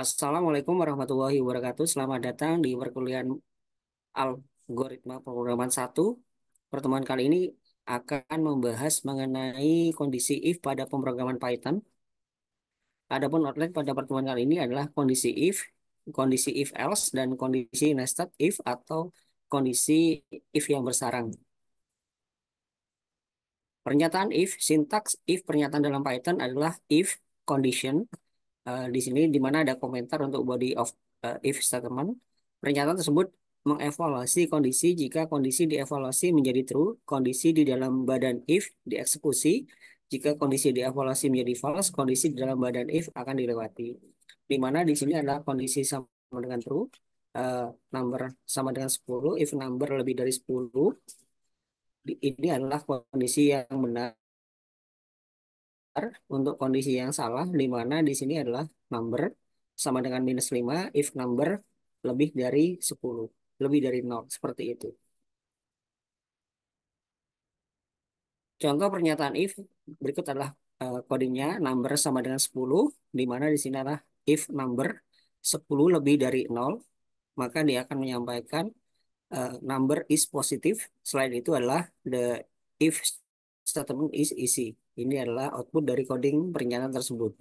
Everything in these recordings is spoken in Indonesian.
Assalamualaikum warahmatullahi wabarakatuh. Selamat datang di perkuliahan Algoritma Pemrograman 1. Pertemuan kali ini akan membahas mengenai kondisi if pada pemrograman Python. Adapun outline pada pertemuan kali ini adalah kondisi if else, dan kondisi nested if atau kondisi if yang bersarang. Pernyataan if, sintaks if pernyataan dalam Python adalah if condition. Di sini di mana ada komentar untuk body of if statement. Pernyataan tersebut mengevaluasi kondisi jika kondisi dievaluasi menjadi true, kondisi di dalam badan if dieksekusi, jika kondisi dievaluasi menjadi false, kondisi di dalam badan if akan dilewati. Di mana di sini adalah kondisi sama dengan true, eh, number sama dengan 10, if number lebih dari 10, ini adalah kondisi yang benar. Untuk kondisi yang salah, di mana di sini adalah number sama dengan -5 if number lebih dari 10, lebih dari 0, seperti itu. Contoh pernyataan if berikut adalah codingnya number sama dengan 10, di mana di sini adalah if number 10 lebih dari 0, maka dia akan menyampaikan number is positive. Selain itu adalah the if statement is easy. Ini adalah output dari coding pernyataan tersebut.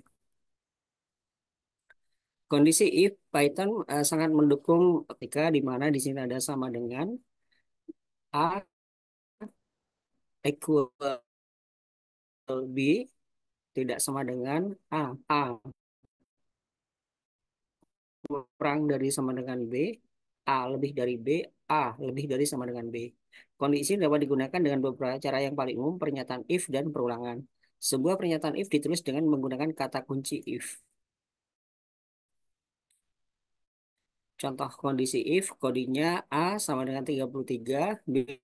Kondisi if Python sangat mendukung ketika di mana di sini ada sama dengan A equal B tidak sama dengan A. A kurang dari sama dengan B. A lebih dari B. A lebih dari sama dengan B. Kondisi ini dapat digunakan dengan beberapa cara yang paling umum, pernyataan if dan perulangan. Sebuah pernyataan if ditulis dengan menggunakan kata kunci if. Contoh kondisi if, kodenya A sama dengan 33, B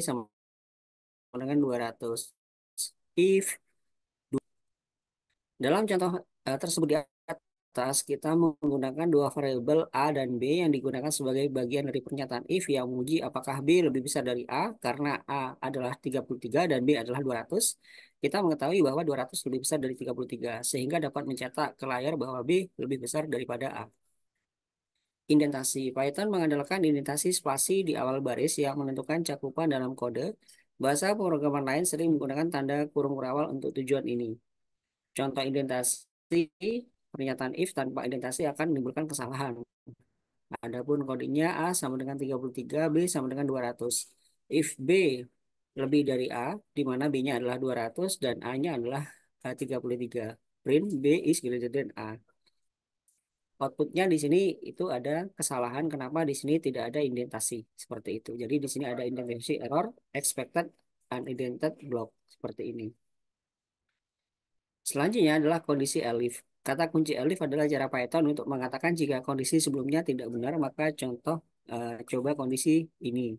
sama dengan 200. If dalam contoh tersebut di atas, kita menggunakan dua variabel A dan B yang digunakan sebagai bagian dari pernyataan if yang menguji apakah B lebih besar dari A karena A adalah 33 dan B adalah 200. Kita mengetahui bahwa 200 lebih besar dari 33 sehingga dapat mencetak ke layar bahwa B lebih besar daripada A. Indentasi. Python mengandalkan indentasi spasi di awal baris yang menentukan cakupan dalam kode. Bahasa pemrograman lain sering menggunakan tanda kurung berawal untuk tujuan ini. Contoh indentasi, pernyataan if tanpa indentasi akan menimbulkan kesalahan. Adapun kodenya A sama dengan 33, B sama dengan 200. If B lebih dari A, di mana B-nya adalah 200 dan A-nya adalah 33. Print B is greater than A. Outputnya di sini itu ada kesalahan, kenapa di sini tidak ada indentasi seperti itu. Jadi di sini ada indentasi error, expected unindented block seperti ini. Selanjutnya adalah kondisi elif. Kata kunci elif adalah cara Python untuk mengatakan jika kondisi sebelumnya tidak benar, maka contoh coba kondisi ini.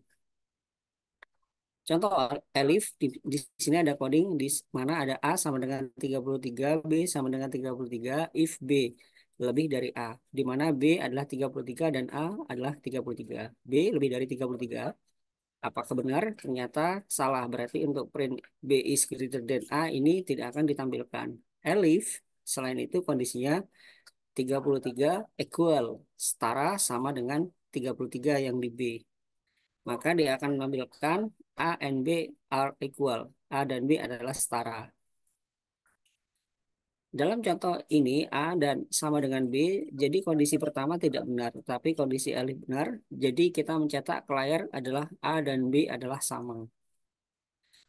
Contoh elif di sini ada coding di mana ada A sama dengan 33, B sama dengan 33, if B lebih dari A, di mana B adalah 33 dan A adalah 33. B lebih dari 33. Apakah benar? Ternyata salah. Berarti untuk print B is greater than A ini tidak akan ditampilkan. Elif, selain itu kondisinya 33 equal, setara sama dengan 33 yang di B. Maka dia akan menampilkan A and B are equal. A dan B adalah setara. Dalam contoh ini A dan sama dengan B, jadi kondisi pertama tidak benar, tapi kondisi elif benar. Jadi kita mencetak ke layar adalah A dan B adalah sama.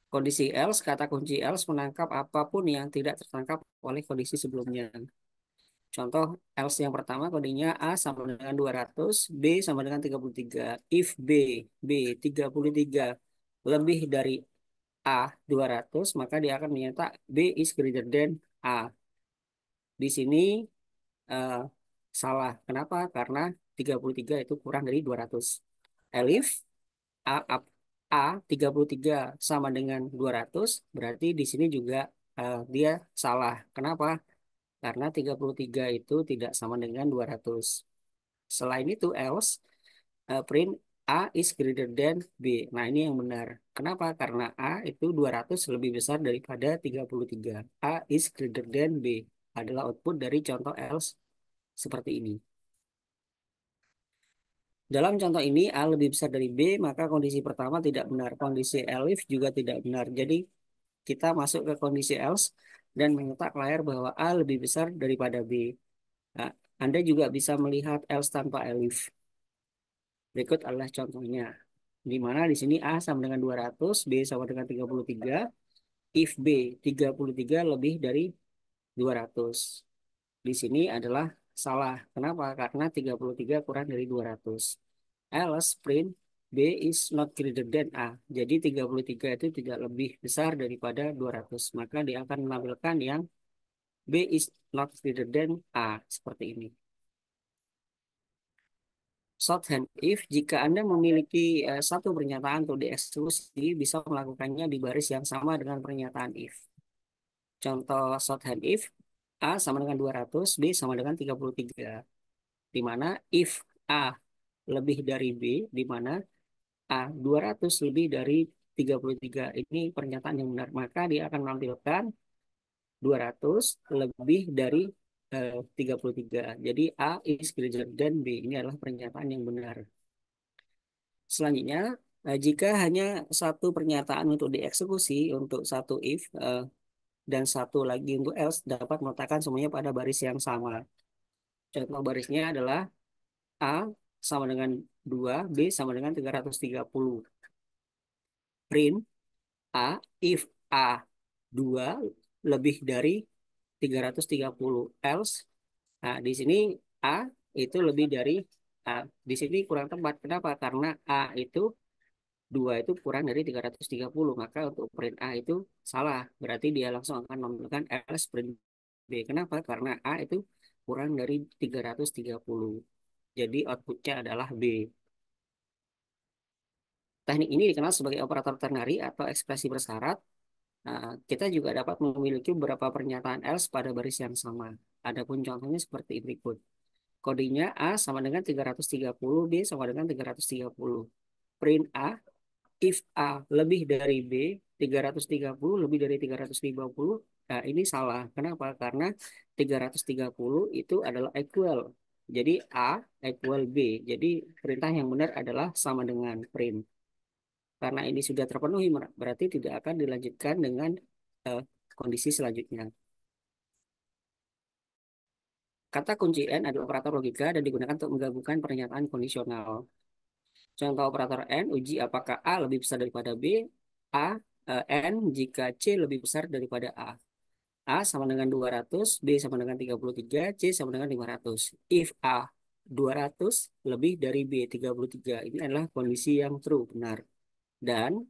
Kondisi else, kata kunci else menangkap apapun yang tidak tertangkap oleh kondisi sebelumnya. Contoh else yang pertama kodenya A sama dengan 200, B sama dengan 33. If B 33 lebih dari A 200, maka dia akan menyetak B is greater than A. Di sini eh, salah. Kenapa? Karena 33 itu kurang dari 200. Elif A, A, A 33 sama dengan 200, berarti di sini juga dia salah. Kenapa? Karena 33 itu tidak sama dengan 200. Selain itu, else, print A is greater than B. Nah, ini yang benar. Kenapa? Karena A itu 200 lebih besar daripada 33. A is greater than B. adalah output dari contoh else seperti ini. Dalam contoh ini, A lebih besar dari B, maka kondisi pertama tidak benar. Kondisi elif juga tidak benar. Jadi, kita masuk ke kondisi else dan menyetak layar bahwa A lebih besar daripada B. Nah, Anda juga bisa melihat else tanpa elif. Berikut adalah contohnya. Di mana di sini A sama dengan 200, B sama dengan 33. If B 33 lebih dari 200. Di sini adalah salah. Kenapa? Karena 33 kurang dari 200. Else print B is not greater than A. Jadi 33 itu tidak lebih besar daripada 200. Maka dia akan menampilkan yang B is not greater than A. Seperti ini. Shorthand if, jika Anda memiliki satu pernyataan untuk dieksekusi, bisa melakukannya di baris yang sama dengan pernyataan if. Contoh shorthand if, A sama dengan 200, B sama dengan 33. Di mana if A lebih dari B, di mana A 200 lebih dari 33. Ini pernyataan yang benar. Maka dia akan menampilkan 200 lebih dari 33. Jadi A is greater than B. Ini adalah pernyataan yang benar. Selanjutnya, jika hanya satu pernyataan untuk dieksekusi untuk satu if dan satu lagi untuk else, dapat meletakkan semuanya pada baris yang sama. Contoh barisnya adalah A sama dengan 2, B sama dengan 330. Print A if A 2 lebih dari 330. Else, nah di sini A itu lebih dari A. Di sini kurang tepat. Kenapa? Karena A itu 2 itu kurang dari 330. Maka untuk print A itu salah. Berarti dia langsung akan menemukan else print B. Kenapa? Karena A itu kurang dari 330. Jadi outputnya adalah B. Teknik ini dikenal sebagai operator ternary atau ekspresi bersyarat. Nah, kita juga dapat memiliki beberapa pernyataan else pada baris yang sama. Adapun contohnya seperti berikut. Kodenya A sama dengan 330, B sama dengan 330. Print A, if A lebih dari B, 330 lebih dari 350. Nah, ini salah. Kenapa? Karena 330 itu adalah equal. Jadi A equal B. Jadi perintah yang benar adalah sama dengan print. Karena ini sudah terpenuhi, berarti tidak akan dilanjutkan dengan eh, kondisi selanjutnya. Kata kunci N adalah operator logika dan digunakan untuk menggabungkan pernyataan kondisional. Contoh operator N, uji apakah A lebih besar daripada B, A, N jika C lebih besar daripada A. A sama dengan 200, B sama dengan 33, C sama dengan 500. If A 200 lebih dari B 33, ini adalah kondisi yang true, benar. Dan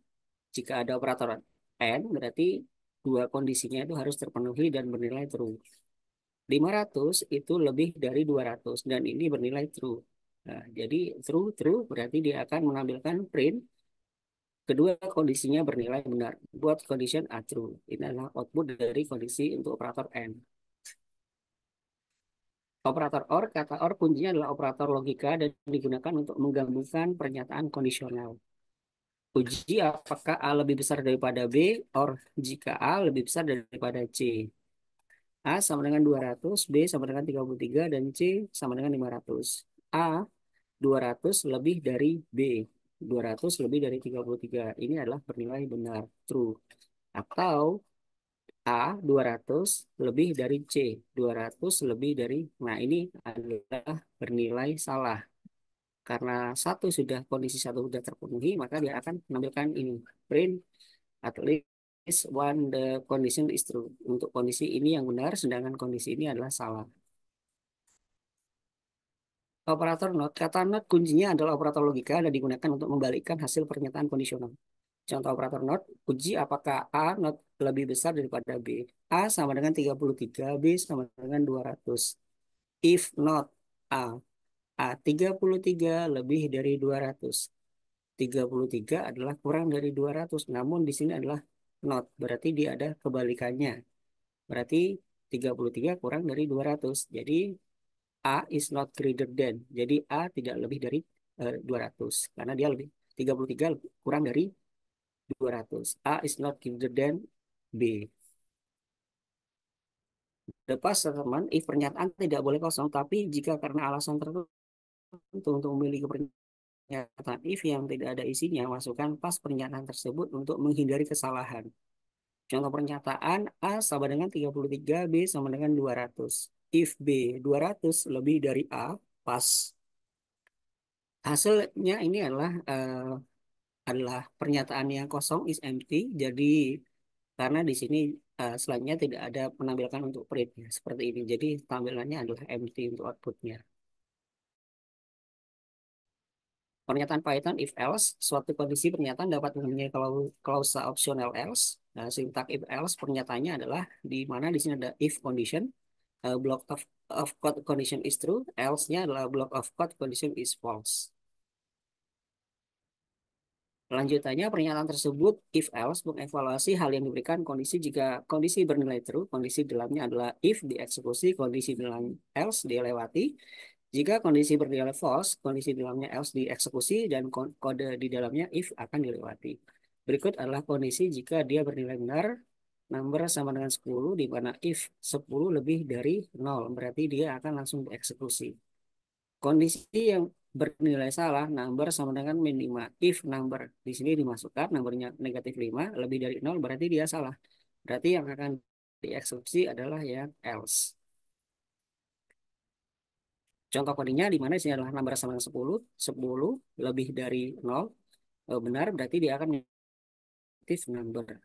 jika ada operator N, berarti dua kondisinya itu harus terpenuhi dan bernilai true. 500 itu lebih dari 200 dan ini bernilai true. Nah, jadi true, true berarti dia akan mengambilkan print kedua kondisinya bernilai benar. Buat condition A true. Ini adalah output dari kondisi untuk operator N. Operator OR, kata OR kuncinya adalah operator logika dan digunakan untuk menggabungkan pernyataan kondisional. Uji apakah A lebih besar daripada B, or jika A lebih besar daripada C. A sama dengan 200, B sama dengan 33, dan C sama dengan 500. A 200 lebih dari B. 200 lebih dari 33. Ini adalah bernilai benar, true. Atau A 200 lebih dari C. 200 lebih dari, nah ini adalah bernilai salah. Karena kondisi satu sudah terpenuhi, maka dia akan menampilkan ini. Print at least one the condition is true. Untuk kondisi ini yang benar, sedangkan kondisi ini adalah salah. Operator not, kata not kuncinya adalah operator logika dan digunakan untuk membalikkan hasil pernyataan kondisional. Contoh operator not, uji apakah A not lebih besar daripada B. A sama dengan 33, B sama dengan 200. If not A, A 33 lebih dari 200. 33 adalah kurang dari 200, namun di sini adalah not, berarti dia ada kebalikannya. Berarti 33 kurang dari 200. Jadi A is not greater than. Jadi A tidak lebih dari 200 karena dia lebih 33 kurang dari 200. A is not greater than B. Lepas teman, if pernyataan tidak boleh kosong, tapi jika karena alasan tertentu untuk memiliki pernyataan if yang tidak ada isinya, masukkan pas pernyataan tersebut untuk menghindari kesalahan. Contoh pernyataan A sama dengan 33, B sama dengan 200. If B 200 lebih dari A, pas. Hasilnya ini adalah pernyataan yang kosong is empty. Jadi karena di sini slide-nya tidak ada penampilkan untuk print ya, seperti ini. Jadi tampilannya adalah empty untuk outputnya. Pernyataan Python if else, suatu kondisi pernyataan dapat mempunyai klausa optional else. Nah, sintak if else pernyataannya adalah di mana di sini ada if condition, block of code condition is true, else-nya adalah block of code condition is false. Lanjutannya, pernyataan tersebut if else mengevaluasi hal yang diberikan kondisi jika kondisi bernilai true, kondisi dalamnya adalah if dieksekusi, kondisi dalam else dilewati. Jika kondisi bernilai false, kondisi dalamnya else dieksekusi dan kode di dalamnya if akan dilewati. Berikut adalah kondisi jika dia bernilai benar, number sama dengan 10, di mana if 10 lebih dari 0, berarti dia akan langsung dieksekusi. Kondisi yang bernilai salah, number sama dengan min 5. If number di sini dimasukkan, numbernya negatif 5, lebih dari 0, berarti dia salah. Berarti yang akan dieksekusi adalah yang else. Contoh kodenya di mana di sini adalah number sama dengan 10, 10 lebih dari 0, benar, berarti dia akan negatif number.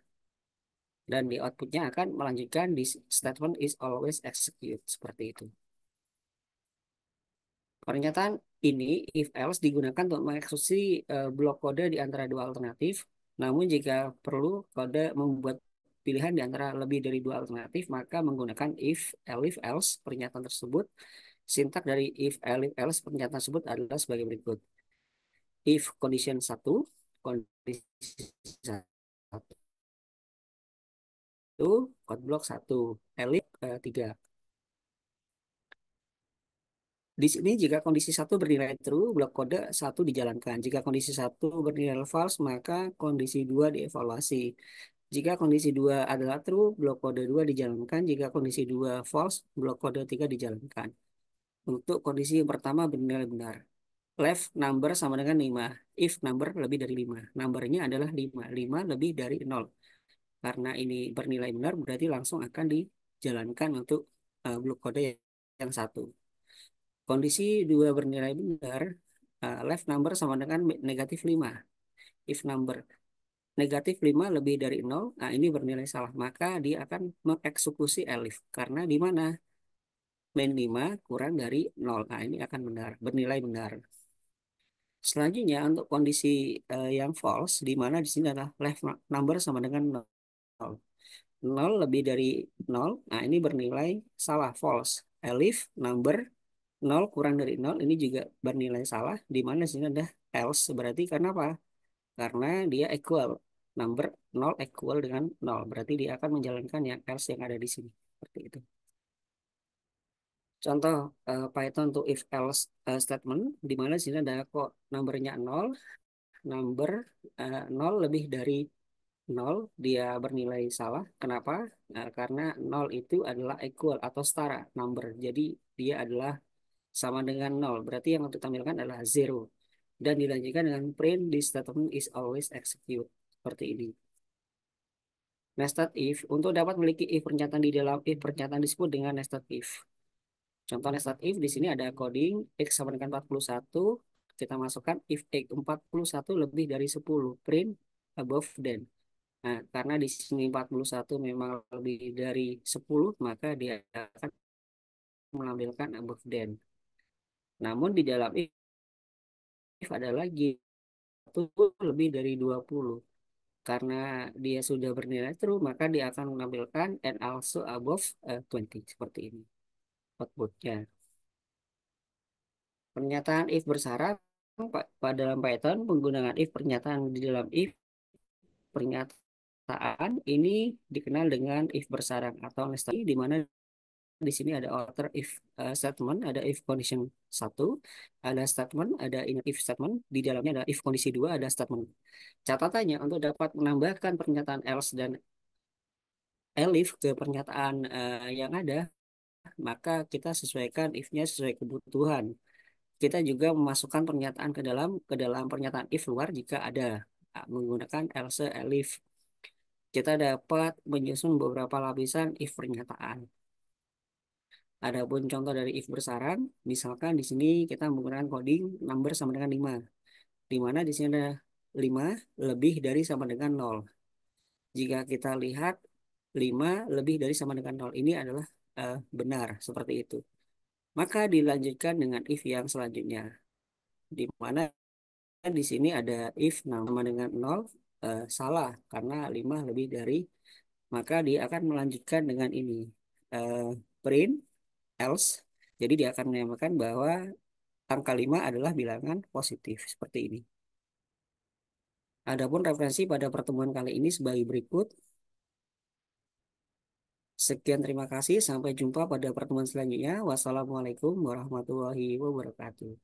Dan di outputnya akan melanjutkan di statement is always execute, seperti itu. Pernyataan ini, if else, digunakan untuk mengeksekusi blok kode di antara dua alternatif. Namun jika perlu kode membuat pilihan di antara lebih dari dua alternatif, maka menggunakan if, elif, else pernyataan tersebut. Sintak dari if, elif, else pernyataan tersebut adalah sebagai berikut. If condition satu, kondisi 1, code block 1, elif 3. Di sini jika kondisi satu bernilai true, blok kode satu dijalankan. Jika kondisi satu bernilai false, maka kondisi 2 dievaluasi. Jika kondisi 2 adalah true, blok kode 2 dijalankan. Jika kondisi 2 false, blok kode 3 dijalankan. Untuk kondisi yang pertama bernilai benar. Left number sama dengan 5. If number lebih dari 5. Numbernya adalah 5. 5 lebih dari 0. Karena ini bernilai benar, berarti langsung akan dijalankan untuk blok kode yang satu. Kondisi 2 bernilai benar, left number sama dengan negatif 5. If number negatif 5 lebih dari 0, nah ini bernilai salah. Maka dia akan mengeksekusi elif. Karena di mana min 5 kurang dari 0. Nah ini akan benar, bernilai benar. Selanjutnya untuk kondisi yang false, di mana di sini adalah left number sama dengan 0. 0 lebih dari 0, nah ini bernilai salah, false. Elif number 0 kurang dari 0 ini juga bernilai salah, di mana di sini ada else. Berarti karena apa? Karena dia equal. Number 0 equal dengan 0. Berarti dia akan menjalankan yang else yang ada di sini. Seperti itu. Contoh Python to if else statement, di mana di sini ada kok numbernya 0, number 0 lebih dari 0, dia bernilai salah. Kenapa? Karena 0 itu adalah equal atau setara number. Jadi dia adalah sama dengan 0. Berarti yang untuk tampilkan adalah 0. Dan dilanjutkan dengan print this statement is always execute. Seperti ini. Nested if. Untuk dapat memiliki if pernyataan di dalam if pernyataan disebut dengan nested if. Contoh nested if di sini ada coding x sama dengan 41. Kita masukkan if x 41 lebih dari 10. Print above then. Nah, karena di sini 41 memang lebih dari 10, maka dia akan menampilkan above then. Namun di dalam if ada lagi itu lebih dari 20. Karena dia sudah bernilai true, maka dia akan menampilkan and also above 20. Seperti ini outputnya. Pernyataan if bersyarat pada dalam Python, penggunaan if pernyataan di dalam if pernyataan ini dikenal dengan if bersyarat atau nested, di mana di sini ada outer if statement, ada if condition 1, ada statement, ada inner if statement, di dalamnya ada if kondisi 2, ada statement. Catatannya untuk dapat menambahkan pernyataan else dan elif ke pernyataan yang ada, maka kita sesuaikan if-nya sesuai kebutuhan. Kita juga memasukkan pernyataan ke dalam pernyataan if luar jika ada menggunakan else elif. Kita dapat menyusun beberapa lapisan if pernyataan. Adapun contoh dari if bersarang, misalkan di sini kita menggunakan coding number sama dengan 5, di mana di sini ada 5 lebih dari sama dengan 0. Jika kita lihat 5 lebih dari sama dengan 0 ini adalah benar seperti itu. Maka dilanjutkan dengan if yang selanjutnya, di mana di sini ada if sama dengan 0 salah karena 5 lebih dari, maka dia akan melanjutkan dengan ini eh, print else. Jadi dia akan menambahkan bahwa angka 5 adalah bilangan positif seperti ini. Adapun referensi pada pertemuan kali ini sebagai berikut. Sekian, terima kasih. Sampai jumpa pada pertemuan selanjutnya. Wassalamualaikum warahmatullahi wabarakatuh.